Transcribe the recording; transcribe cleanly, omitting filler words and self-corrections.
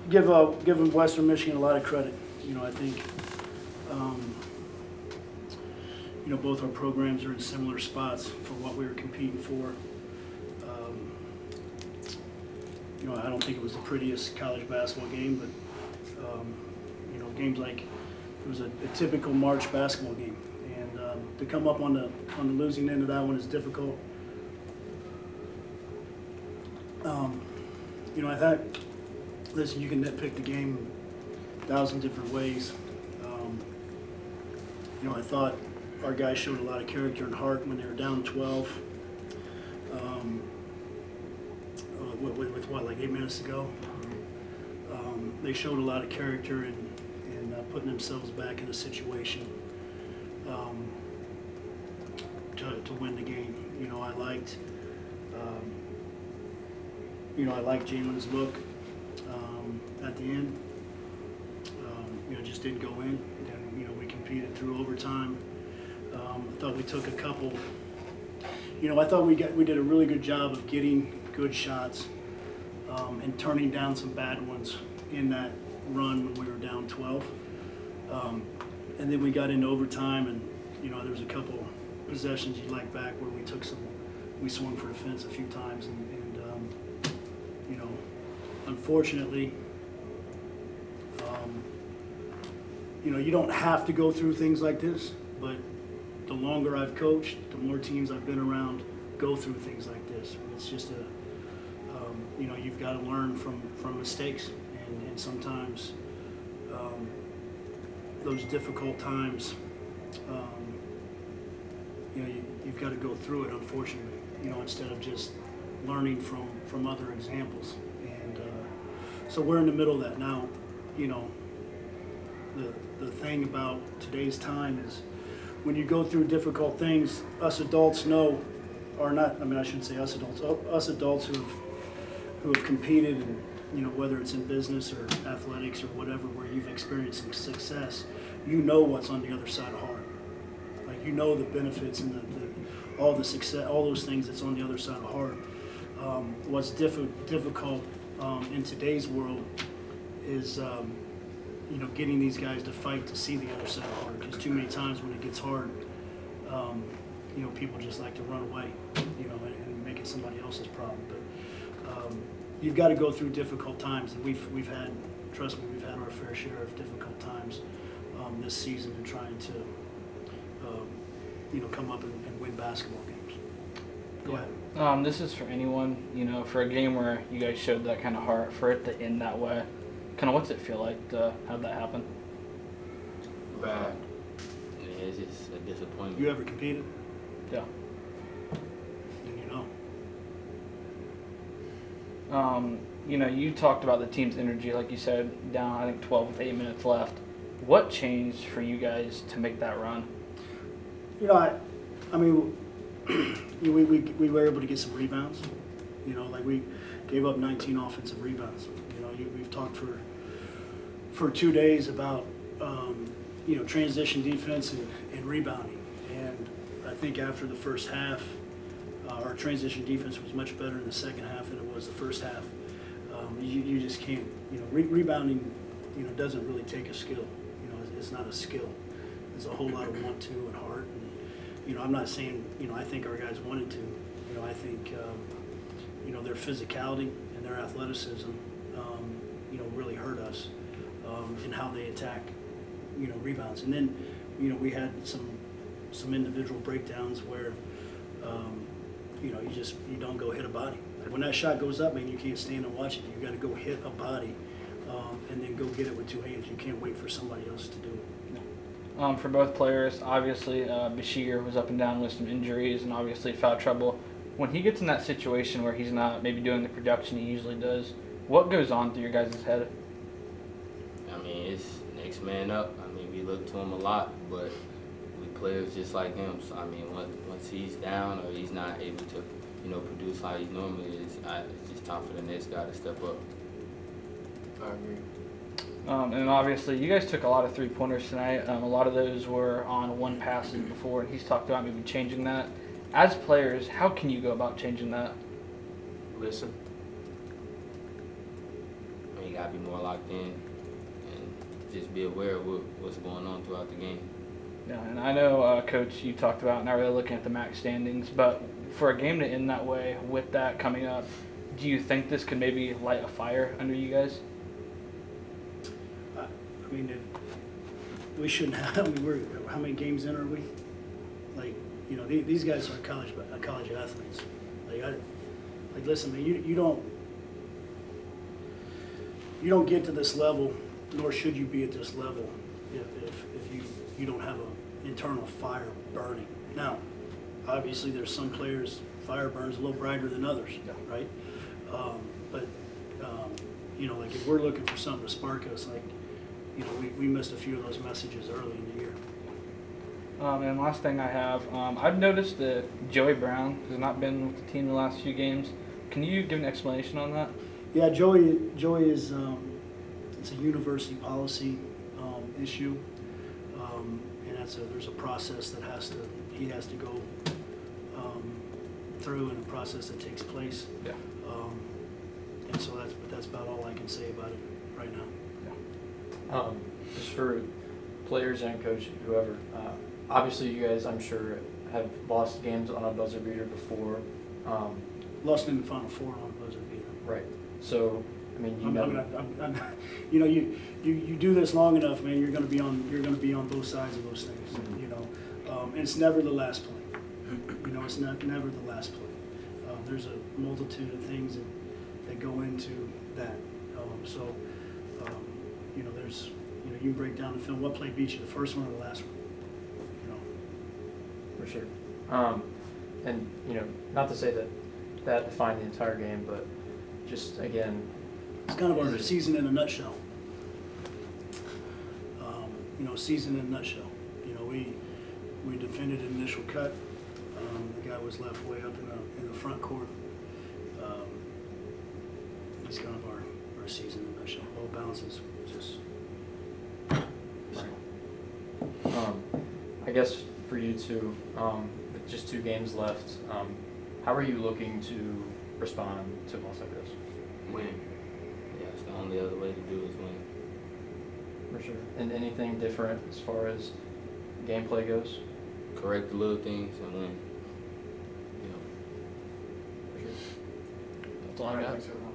give Western Michigan a lot of credit. I think both our programs are in similar spots for what we were competing for. I don't think it was the prettiest college basketball game, but games like it was a typical March basketball game, and to come up on the losing end of that one is difficult. I thought, listen, you can nitpick the game 1,000 different ways. I thought our guys showed a lot of character and heart when they were down 12. With what, like 8 minutes to go? They showed a lot of character in putting themselves back in a situation to win the game. I liked Jalen's look at the end. Just didn't go in. Then we competed through overtime. I thought we took a couple. I thought we did a really good job of getting good shots and turning down some bad ones in that run when we were down 12. And then we got into overtime, and there was a couple possessions you like back where we swung for the fence a few times, and unfortunately, you don't have to go through things like this, but the longer I've coached, the more teams I've been around go through things like this. It's just you've got to learn from mistakes, and sometimes those difficult times, you've got to go through it, unfortunately, instead of just learning from other examples. And so we're in the middle of that now. The thing about today's time is when you go through difficult things, us adults know, or not, I shouldn't say us adults who have competed, and whether it's in business or athletics or whatever, where you've experienced some success, what's on the other side of hard. Like the benefits and all the success, all those things that's on the other side of hard. What's difficult in today's world is getting these guys to fight to see the other side of hard. Because too many times when it gets hard, people just like to run away, and make it somebody else's problem. But you've got to go through difficult times, and we've had, trust me, we've had our fair share of difficult times this season in trying to come up and win basketball games. Go ahead. This is for anyone, for a game where you guys showed that kind of heart, for it to end that way. Kind of what's it feel like to have that happen? Bad. It's just a disappointment. You ever competed? Yeah. Then you talked about the team's energy, like you said, down, I think, 12 with 8 minutes left. What changed for you guys to make that run? we were able to get some rebounds. We gave up 19 offensive rebounds. We've talked for 2 days about transition defense and rebounding, and I think after the first half, our transition defense was much better in the second half than it was the first half. You just can't, rebounding, doesn't really take a skill. It's not a skill. It's a whole lot of want to and heart. And, I'm not saying, I think our guys wanted to. I think, their physicality and their athleticism, really hurt us in how they attack, rebounds. And then, we had some individual breakdowns where, you don't go hit a body. Like when that shot goes up, man, you can't stand and watch it. You got to go hit a body and then go get it with two hands. You can't wait for somebody else to do it. For both players, obviously, Bashir was up and down with some injuries and obviously foul trouble. When he gets in that situation where he's not maybe doing the production he usually does, what goes on through your guys' head? It's next man up. We look to him a lot, but we players just like him. So, once he's down or he's not able to, produce how he normally is, it's just time for the next guy to step up. I agree. And obviously, you guys took a lot of three-pointers tonight. A lot of those were on one passes before, and he's talked about maybe changing that. As players, how can you go about changing that? Listen. You got gotta be more locked in and just be aware of what's going on throughout the game. Yeah, and I know, Coach, you talked about not really looking at the MAC standings, but for a game to end that way, with that coming up, do you think this could maybe light a fire under you guys? I mean, we shouldn't have, I mean, how many games in are we? Like, you know, these guys are college athletes. Like, listen, man, you don't get to this level, nor should you be at this level if you don't have an internal fire burning. Now, obviously, there's some players, fire burns a little brighter than others, right? But you know, like if we're looking for something to spark us, like, you know, we missed a few of those messages early in the year. And last thing I have, I've noticed that Joey Brown has not been with the team the last few games. Can you give an explanation on that? Yeah, Joey is it's a university policy issue, and there's a process that he has to go through, and a process that takes place. Yeah. And so that's about all I can say about it right now. Just for players and coach, whoever, obviously you guys, I'm sure, have lost games on a buzzer beater before. Lost in the Final Four on a buzzer beater. Right. So, I mean, you know, you do this long enough, man. You're going to be on both sides of those things. Mm-hmm. You know, and it's never the last play. You know, it's never the last play. There's a multitude of things that go into that. You know, you can break down the film. What play beat you, the first one or the last one? You know. for sure. And, you know, not to say that defined the entire game, but just, again, It's kind of our season in a nutshell. You know, season in a nutshell. You know, we defended an initial cut. The guy was left way up in the front court. It's kind of our season in a nutshell. Ball bounces, just. I guess for you two, with just 2 games left, how are you looking to respond to a loss like this? Win. Yeah, it's the only other way to do is win. For sure. And anything different as far as gameplay goes? Correct the little things and win. You know. For sure. That's all I got.